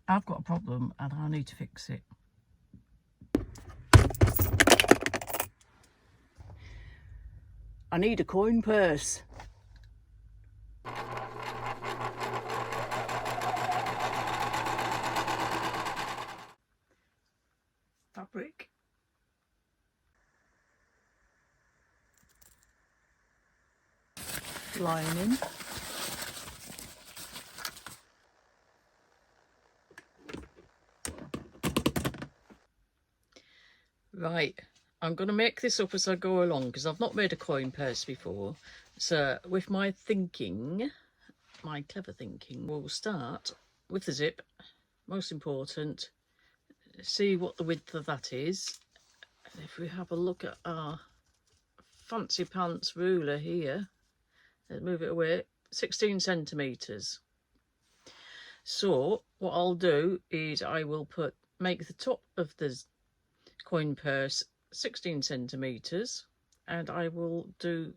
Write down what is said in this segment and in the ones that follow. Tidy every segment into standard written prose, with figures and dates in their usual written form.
I've got a problem and I need to fix it. I need a coin purse. Fabric. Lining. Right, I'm going to make this up as I go along because I've not made a coin purse before. So with my thinking, my clever thinking, we'll start with the zip. Most important, see what the width of that is. And if we have a look at our fancy pants ruler here, let's move it away, 16 centimetres. So what I'll do is I will make the top of the coin purse 16 centimetres and I will do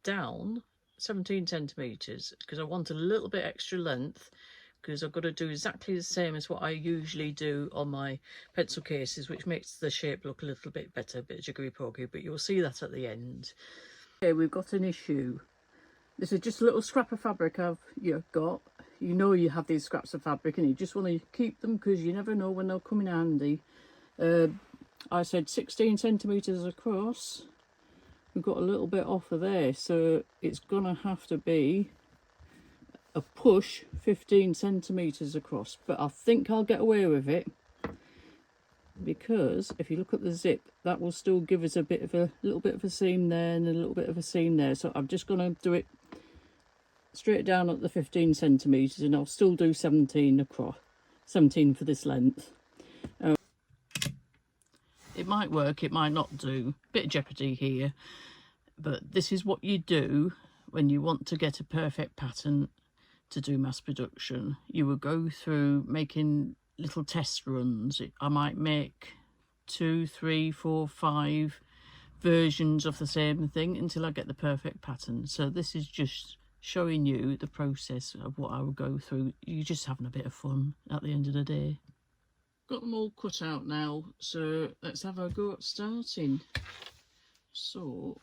down 17 centimetres because I want a little bit extra length, because I've got to do exactly the same as what I usually do on my pencil cases, which makes the shape look a little bit better, a bit jiggery pokery, but you'll see that at the end. Okay, we've got an issue. This is just a little scrap of fabric you've got. You know you have these scraps of fabric and you just want to keep them because you never know when they'll come in handy. I said 16 centimetres across. We've got a little bit off of there, so it's gonna have to be a push 15 centimetres across, but I think I'll get away with it because if you look at the zip, that will still give us a little bit of a seam there and a little bit of a seam there. So I'm just going to do it straight down at the 15 centimetres and I'll still do 17 across, 17 for this length. It might work, it might not do. Bit of jeopardy here, but this is what you do when you want to get a perfect pattern to do mass production. You will go through making little test runs. I might make 2, 3, 4, 5 versions of the same thing until I get the perfect pattern. So this is just showing you the process of what I will go through. You're just having a bit of fun at the end of the day. Got them all cut out now, so let's have a go at starting. So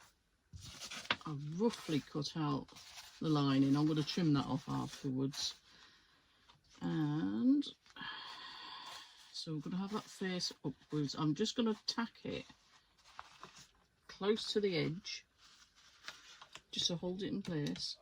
I've roughly cut out the lining. I'm going to trim that off afterwards. And so we're going to have that face upwards. I'm just going to tack it close to the edge just to hold it in place.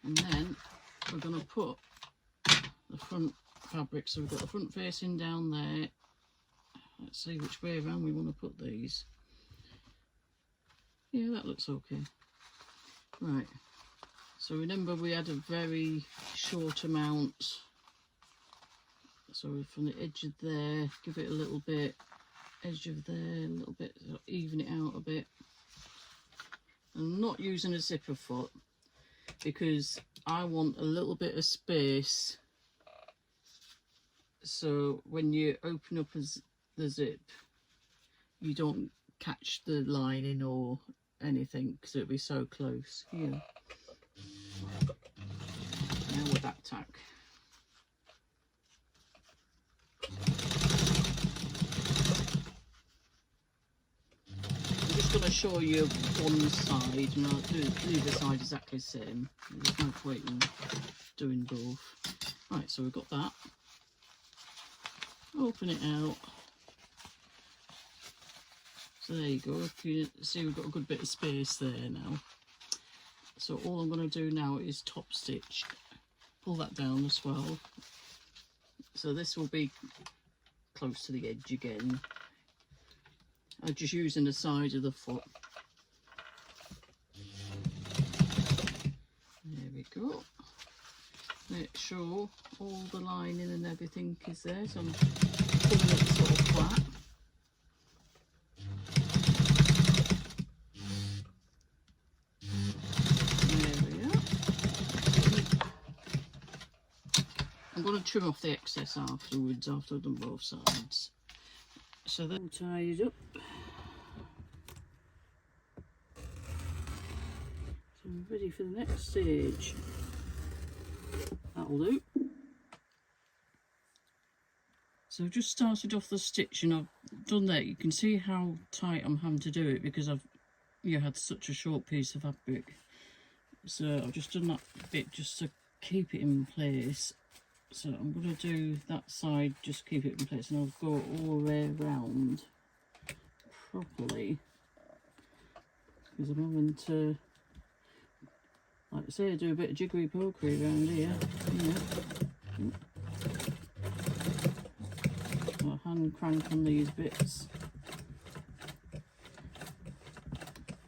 And then we're going to put the front fabric, so we've got the front facing down there. Let's see which way around we want to put these. Yeah, that looks okay. Right, so remember we had a very short amount, so from the edge of there, give it a little bit, edge of there, a little bit, even it out a bit. I'm not using a zipper foot because I want a little bit of space, so when you open up the zip you don't catch the lining or anything because it'll be so close. Here, now with that tack, I'm just going to show you one side and I'll do the other side exactly the same. There's no point in doing both. Right, so we've got that. Open it out. So there you go. You can see we've got a good bit of space there now. So all I'm going to do now is top stitch. Pull that down as well. So this will be close to the edge again. I'm just using the side of the foot. There we go. Make sure all the lining and everything is there. So I'm pulling it sort of flat. There we are. I'm going to trim off the excess afterwards, after I've done both sides. So then tie it up. So we're ready for the next stage. That'll do. So I've just started off the stitching. I've done that. You can see how tight I'm having to do it because I've had such a short piece of fabric. So I've just done that bit just to keep it in place. So I'm going to do that side, just keep it in place, and I'll go all the way around properly because I'm having to, like I say, do a bit of jiggery pokery around here. Yeah. I'll hand crank on these bits.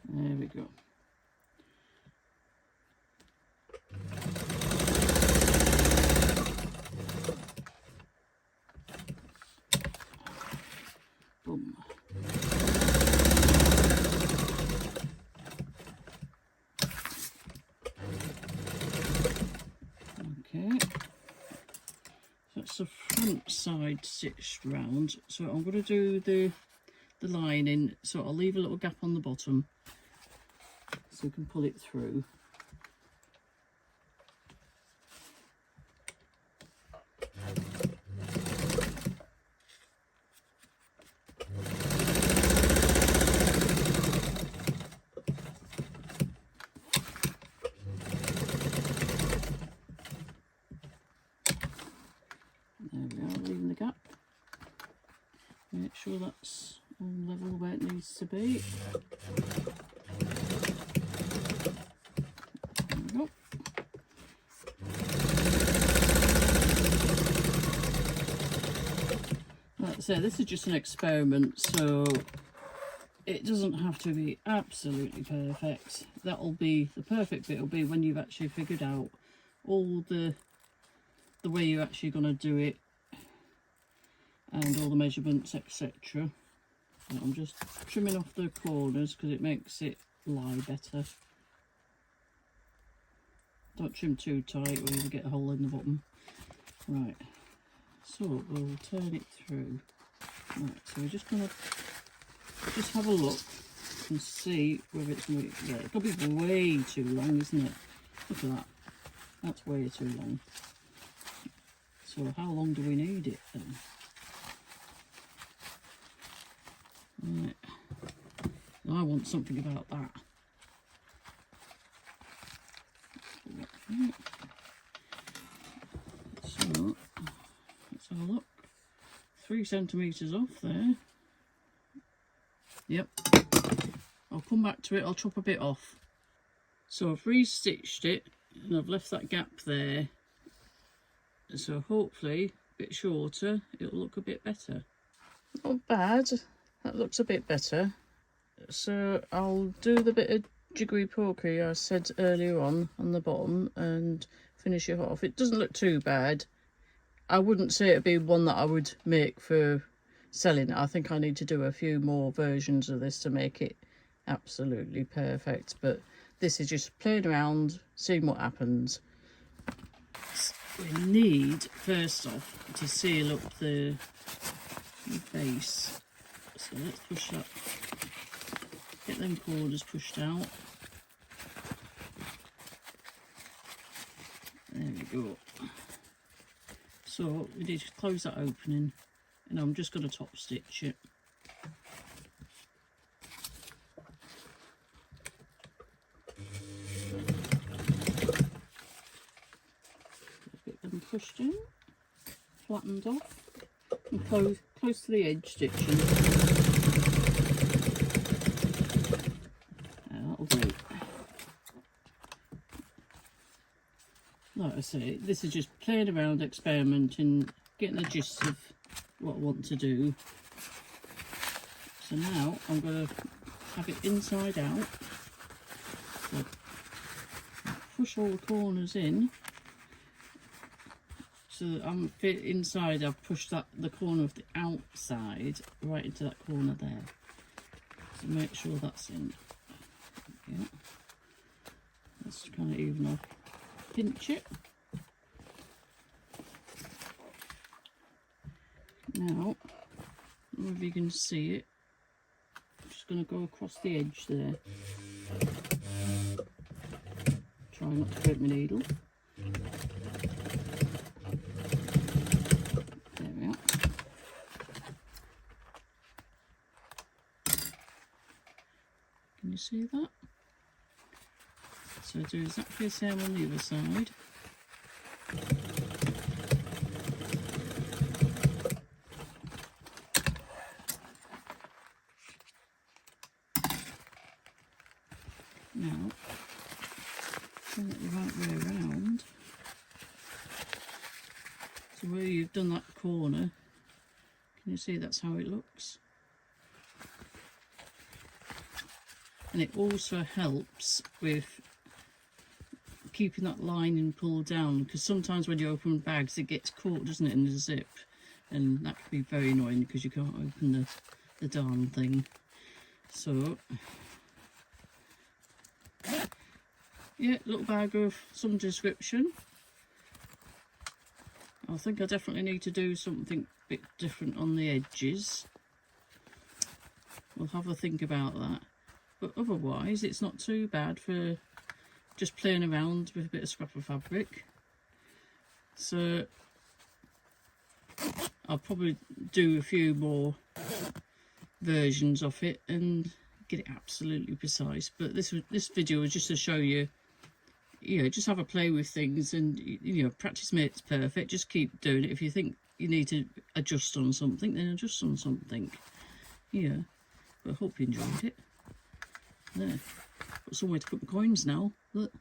There we go. Boom. Okay. So that's the front side stitched round. So I'm going to do the lining. So I'll leave a little gap on the bottom so you can pull it through. There we are, leaving the gap. Make sure that's on level where it needs to be. There we go. Like I say, this is just an experiment, so it doesn't have to be absolutely perfect. That'll be the perfect bit. Will be when you've actually figured out all the way you're actually going to do it and all the measurements, etc. I'm just trimming off the corners because it makes it lie better. Don't trim too tight or you'll get a hole in the bottom. Right, so we'll turn it through. Right, so we're just going to just have a look and see whether it's going to be, yeah, it'll be way too long, isn't it? Look at that, that's way too long. So how long do we need it then? Right, I want something about that. So let's have a look. 3 centimetres off there. Yep. I'll come back to it. I'll chop a bit off. So I've re-stitched it and I've left that gap there. So hopefully a bit shorter, it'll look a bit better. Not bad. That looks a bit better. So I'll do the bit of jiggery pokery I said earlier on the bottom and finish it off. It doesn't look too bad. I wouldn't say it'd be one that I would make for selling. I think I need to do a few more versions of this to make it absolutely perfect. But this is just playing around, seeing what happens. We need, first off, to seal up the base. So let's push that, get them corners pushed out. There we go. So we need to close that opening and I'm just going to top stitch it. Get them pushed in, flattened off and close to the edge stitching. That'll do. Like I say, this is just playing around, experimenting, getting the gist of what I want to do. So now I'm going to have it inside out. So push all the corners in. So I'm fit inside. I've pushed the corner of the outside right into that corner there. So make sure that's in. Yeah. Let's kind of even off. Pinch it. Now, I don't know if you can see it. I'm just going to go across the edge there. Try not to break my needle. There we are. Can you see that? So do exactly the same on the other side. Now, turn it the right way around. So where you've done that corner, can you see that's how it looks? And it also helps with keeping that lining pulled down, because sometimes when you open bags it gets caught, doesn't it, in the zip, and that can be very annoying because you can't open the darn thing. So yeah, little bag of some description. I think I definitely need to do something a bit different on the edges. We'll have a think about that, but otherwise it's not too bad for just playing around with a bit of scrap of fabric. So I'll probably do a few more versions of it and get it absolutely precise, but this video was just to show you, just have a play with things, and practice makes perfect. Just keep doing it. If you think you need to adjust on something, then adjust on something. But I hope you enjoyed it. There, got somewhere to put my coins now. Look.